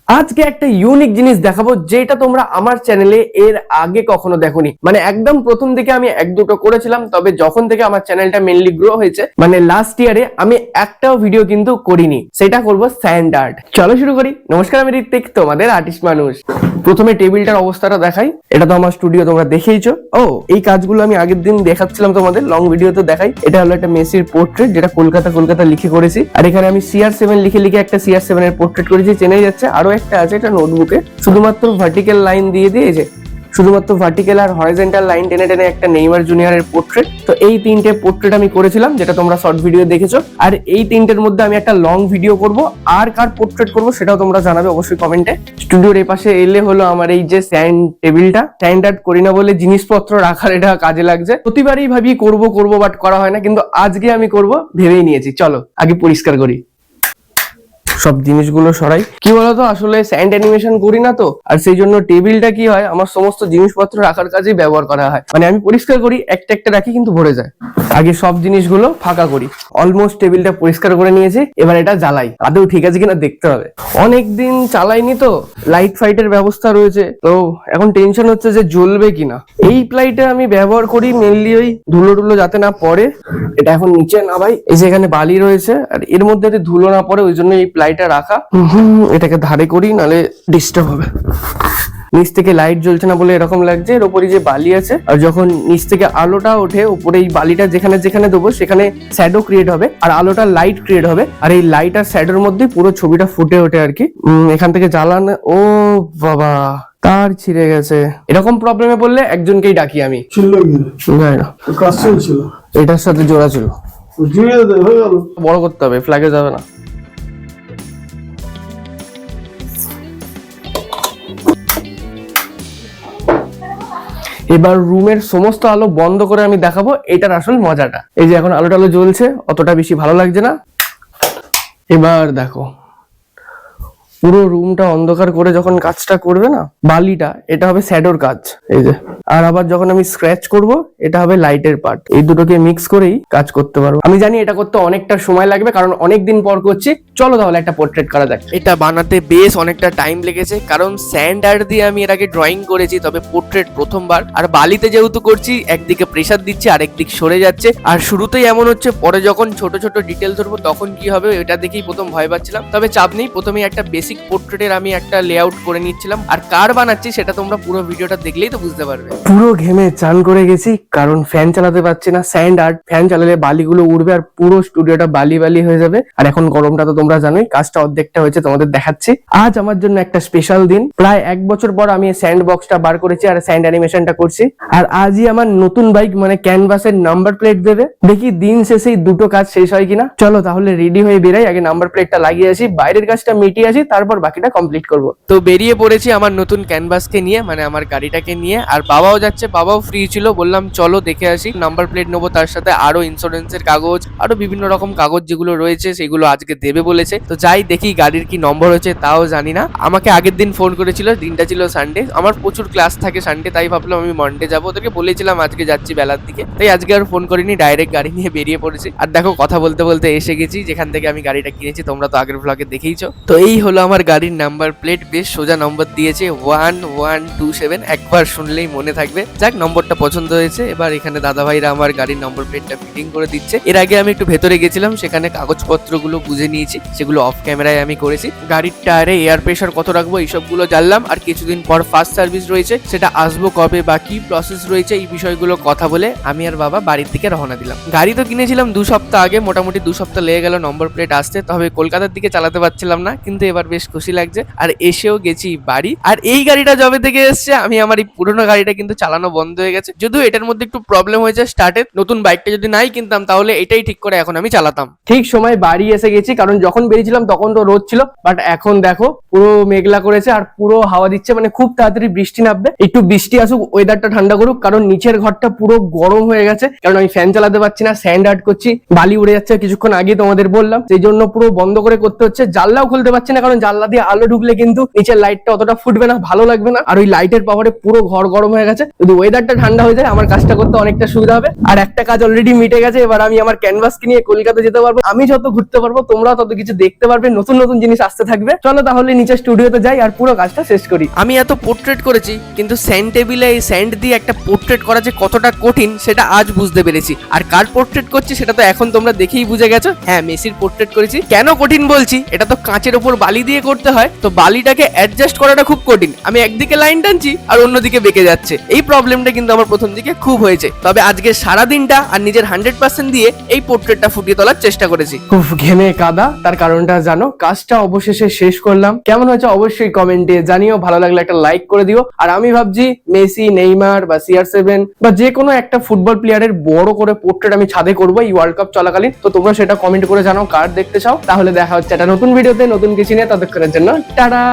আজকে একটা ইউনিক জিনিস দেখাবো যেটা তোমরা আমার চ্যানেলে এর আগে কখনো দেখোনি। মানে একদম প্রথম দিকে আমি এক দুটো করেছিলাম, তবে যখন থেকে আমার চ্যানেলটা মেনলি গ্রো হয়েছে, মানে লাস্ট ইয়ারে আমি একটাও ভিডিও কিন্তু করিনি। সেটা করবো স্যান্ড আর্ট। চলো শুরু করি। নমস্কার, আমি ঋত্বিক, তোমাদের আর্টিস্ট মানুষ। প্রথমে টেবিলটার অবস্থাটা দেখাই। এটা তো আমার স্টুডিও, তোমরা দেখেইছো। ও, এই কাজগুলো আমি আগের দিন দেখাচ্ছিলাম তোমাদের, লং ভিডিওতে দেখাই। এটা হলো একটা মেসির পোর্ট্রেট, যেটা কলকাতা লিখে করেছি। আর এখানে আমি CR7 লিখে একটা CR7 এর পোর্ট্রেট করেছি, চেনাই যাচ্ছে। আরো একটা আছে, এটা নোটবুকে শুধুমাত্র ভার্টিক্যাল লাইন দিয়ে দিয়েছে, শুধুমাত্র ভার্টিক্যাল আর হরিজন্টাল লাইন টেনে টেনে একটা নেইমার জুনিয়রের পোর্ট্রেট। তো এই তিনটে পোর্ট্রেট আমি করেছিলাম, যেটা তোমরা শর্ট ভিডিও দেখেছো। আর এই তিনটের মধ্যে আমি একটা লং ভিডিও করব, আর কার পোর্ট্রেট করব সেটাও তোমরা জানাবে অবশ্যই কমেন্টে। স্টুডিওর এই পাশে এলে হলো আমার এই যে স্যান্ড টেবিলটা। স্যান্ড আর্ট করি না বলে জিনিসপত্র রাখার এটা কাজে লাগছে। প্রতিবারই ভাবি করব বাট করা হয় না, কিন্তু আজকে আমি করব ভেবেই নিয়েছি। চলো আগে পরিষ্কার করি, সব জিনিসগুলো সরাই। কি বলতো, আসলে স্যান্ড অ্যানিমেশন করি না তো, আর সেই জন্য টেবিলটা কি হয়, আমার সমস্ত জিনিসপত্র রাখার কাজেই ব্যবহার করা হয়। মানে আমি পরিষ্কার করি, একটা একটা রাখি কিন্তু ভরে যায়। আগে সব জিনিসগুলো ফাঁকা করি। অলমোস্ট টেবিলটা পরিষ্কার করে নিয়েছি, এবার এটা জ্বালাই। আদৌ ঠিক আছে কিনা দেখতে হবে। অনেকদিন চালাইনি তো, লাইট ফাইটের ব্যবস্থা রয়েছে, তো এখন টেনশন হচ্ছে যে জ্বলবে কিনা। এই প্লাইটা আমি ব্যবহার করি মেনলি ওই ধুলো টুলো যাতে না পড়ে। এটা এখন নিচে নামাই। এই যে এখানে বালি রয়েছে, আর এর মধ্যে যাতে ধুলো না পড়ে, ওই জন্য এই প্লাইটা রাখা। এটাকে ধারে করি, নালে ডিস্টার্ব হবে। নিচ থেকে লাইট জ্বলছে না বলে এরকম লাগছে। এর উপরে যে বালি আছে, আর যখন নিচ থেকে আলোটা ওঠে উপরে, এই বালিটা যেখানে যেখানে দেবো সেখানে শ্যাডো ক্রিয়েট হবে, আর আলোটা লাইট ক্রিয়েট হবে। আর এই লাইট আর শ্যাডোর মধ্যে পুরো ছবিটা ফুটে ওঠে আর কি। এখান থেকে জ্বালানো। ও বাবা, তার ছিঁড়ে গেছে। এরকম প্রবলেমে পড়লে একজনকেই ডাকি আমি। এটার সাথে জোড়া ছিল, বড় করতে হবে, ফ্ল্যাগে যাবে না। এবার রুমের সমস্ত আলো বন্ধ করে আমি দেখাবো এটার আসল মজাটা। এই যে এখন আলো জ্বলছে, অতটা বেশি ভালো লাগছে না। এবার দেখো, পুরো রুমটা অন্ধকার করে যখন কাজটা করবে না, বালিটা, এটা হবে শ্যাডোর কাজ। এই যে, আর আবার যখন আমি স্ক্র্যাচ করব, এটা হবে লাইটের পার্ট। এই দুটোকে মিক্স করেই কাজ করতে পারবো। আমি জানি এটা করতে অনেকটা সময় লাগবে, কারণ অনেকদিন পর করছি। চলো তাহলে একটা পোর্ট্রেট করা যাক। এটা বানাতে বেশ অনেকটা টাইম লেগেছে, কারণ স্যান্ড আর্ট দিয়ে আমি এর আগে ড্রয়িং করেছি, তবে পোর্ট্রেট প্রথমবার। আর বালিতে যেহেতু করছি, একদিকে প্রেসার দিচ্ছি, আরেক দিক সরে যাচ্ছে। আর শুরুতেই এমন হচ্ছে, পরে যখন ছোট ছোট ডিটেল ধরবো তখন কি হবে এটা দেখেই প্রথম ভয় পাচ্ছিলাম। তবে চাপ নেই, প্রথমেই একটা বেসিক পোর্ট্রেটের আমি একটা লেআউট করে নিচ্ছিলাম। আর কার বানাচ্ছি সেটা তোমরা পুরো ভিডিওটা দেখলেই তো বুঝতে পারবে। পুরো ঘেমে চান করে গেছি, কারণ ফ্যান চালাতে পারছি না। স্যান্ড আর্ট ফ্যান চালালে বালিগুলো উড়বে আর পুরো স্টুডিওটা বালি হয়ে যাবে। আর এখন গরমটা তো তোমরা জানোই, কাজটা অর্ধেকটা হয়েছে, তোমাদের দেখাচ্ছি। আজ আমার জন্য একটা স্পেশাল দিন। প্রায় 1 বছর পর আমি স্যান্ড বক্সটা বার করেছি আর স্যান্ড অ্যানিমেশনটা করছি। আর আজই আমার নতুন বাইক মানে ক্যানভাসের নাম্বার প্লেট দেবে। দেখি দিন শেষেই দুটো কাজ শেষ হয় কিনা। চলো তাহলে রেডি হয়ে বেরাই, আগে নাম্বার প্লেটটা লাগিয়ে আসি, বাইরের কাজটা মিটিয়ে আসি, তারপর বাকিটা কমপ্লিট করব। তো বেরিয়ে পড়েছি আমার নতুন ক্যানভাসকে নিয়ে, মানে আমার গাড়িটাকে নিয়ে। আর বাবাও যাচ্ছে, বাবাও ফ্রি ছিল, বললাম চলো দেখে আসি। নাম্বার প্লেট নেবো, তার সাথে আরো ইন্স্যুরেন্সের কাগজ, আরো বিভিন্ন রকম কাগজ যেগুলো রয়েছে সেগুলো আজকে দেবে বলেছে। তো যাই দেখি গাড়ির কি নম্বর হয়েছে তাও জানি না। আমাকে আগের দিন ফোন করেছিল, দিনটা ছিল সানডে। আমার প্রচুর ক্লাস থাকে সানডে, তাই ভাবলাম আমি মন্ডে যাবো। ওদেরকে বলেছিলাম আজকে যাচ্ছি বেলার দিকে, তাই আজকে আর ফোন করিনি, ডাইরেক্ট গাড়ি নিয়ে বেরিয়ে পড়েছি। আর দেখো, কথা বলতে বলতে এসে গেছি যেখান থেকে আমি গাড়িটা কিনেছি। তোমরা তো আগের ব্লগে দেখেইছো। তো এই হলো আমার গাড়ির নাম্বার প্লেট, বেশ সোজা নম্বর দিয়েছে 1127। একবার শুনলেই মনে থাকবে। যাক, নম্বরটা পছন্দ হয়েছে। এবার এখানে দাদা ভাইরা আমার গাড়ির নম্বর প্লেটটা ফিটিং করে দিচ্ছে। এর আগে আমি একটু ভেতরে গেছিলাম, সেখানে কাগজপত্রগুলো বুঝে নিয়েছি, সেগুলো অফ ক্যামেরায় আমি করেছি। গাড়ির টায়ারে এয়ার প্রেশার কত রাখবো এইসবগুলো জানলাম। আর কিছুদিন পর ফার্স্ট সার্ভিস রয়েছে, সেটা আসবো কবে বা কি প্রসেস রয়েছে এই বিষয়গুলো কথা বলে আমি আর বাবা বাড়ির দিকে রওনা দিলাম। গাড়ি তো কিনেছিলাম 2 সপ্তাহ আগে, মোটামুটি 2 সপ্তাহ লেগে গেল নম্বর প্লেট আসতে। তবে কলকাতার দিকে চালাতে পারছিলাম না, কিন্তু এবার বেশ খুশি লাগছে। আর এসেও গেছি বাড়ি। আর এই গাড়িটা যবে থেকে এসছে, আমি আমার এই পুরোনো গাড়িটা কিন্তু চালানো বন্ধ হয়ে গেছে। যদিও এটার মধ্যে একটু প্রবলেম হয়েছে স্টার্টে। নতুন বাইকটা যদি নাই কিনতাম তাহলে এটাই ঠিক করে এখন আমি চালাতাম। ঠিক সময় বাড়ি এসে গেছি, কারণ যখন বেরিয়েছিলাম তখন তো রোদ ছিল, বাট এখন দেখো পুরো মেঘলা করেছে আর পুরো হাওয়া দিচ্ছে। মানে খুব তাড়াতাড়ি বৃষ্টি নামবে। একটু বৃষ্টি আসুক, ওয়েদারটা ঠান্ডা করুক, কারণ নিচের ঘরটা পুরো গরম হয়ে গেছে। কারণ আমি ফ্যান চালাতে পারছি না, স্যান্ড আর্ট করছি, বালি উড়ে যাচ্ছে কিছুক্ষণ আগে তোমাদের বললাম, সেই জন্য পুরো বন্ধ করে করতে হচ্ছে। জানলাও খুলতে পারছি না, কারণ জানলা দিয়ে আলো ঢুকলে কিন্তু নিচের লাইটটা অতটা ফুটবে না, ভালো লাগবে না। আর ওই লাইটের পাওয়ারে পুরো ঘর গরম হয়ে গেছে। আছে, যদি ওয়েদারটা ঠান্ডা হয়ে যায় আমার কাজটা করতে অনেকটা সুবিধা হবে। আর একটা কাজ অলরেডি মিটে গেছে, এবার আমি আমার ক্যানভাসকে নিয়ে কলকাতা যেতে পারবো। আমি যত ঘুরতে পারবো তোমরাও তত কিছু দেখতে পারবে, নতুন নতুন জিনিস আসতে থাকবে। চলো তাহলে নিচে স্টুডিওতে যাই আর পুরো কাজটা শেষ করি। আমি এত পোর্ট্রেট করেছি, কিন্তু স্যান্ড টেবিলে এই স্যান্ড দিয়ে একটা পোর্ট্রেট করা যে কতটা কঠিন সেটা আজ বুঝতে পেরেছি। আর কার পোর্ট্রেট করছি সেটা তো এখন তোমরা দেখেই বুঝে গেছো। হ্যাঁ, মেসির পোর্ট্রেট করেছি। কেন কঠিন বলছি, এটা তো কাঁচের ওপর বালি দিয়ে করতে হয়, তো বালিটাকে অ্যাডজাস্ট করাটা খুব কঠিন। আমি একদিকে লাইন টানছি আর অন্যদিকে বেঁকে যাচ্ছে। এই প্রবলেমটা কিন্তু আমার প্রথম দিকে খুব হয়েছে। তবে আজকে সারা দিনটা আর নিজের 100% দিয়ে এই পোর্ট্রেটটা ফুটিয়ে তোলার চেষ্টা করেছি। খুব ঘেমে কাদা, তার কারণটা জানো। কাজটা অবশেষে শেষ করলাম। কেমন হয়েছে অবশ্যই কমেন্টে জানিও, ভালো লাগলে একটা লাইক করে দিও। আর আমি ভাবছি মেসি, নেইমার বা CR7 বা যে কোনো একটা ফুটবল প্লেয়ারের বড় করে পোর্ট্রেট আমি ছাদে করবো এই ওয়ার্ল্ড কাপ চলাকালীন। তো তোমরা সেটা কমেন্ট করে জানাও কার দেখতে চাও। তাহলে দেখা হচ্ছে একটা নতুন ভিডিওতে নতুন কিছু নিয়ে, ততক্ষণের জন্য টাটা।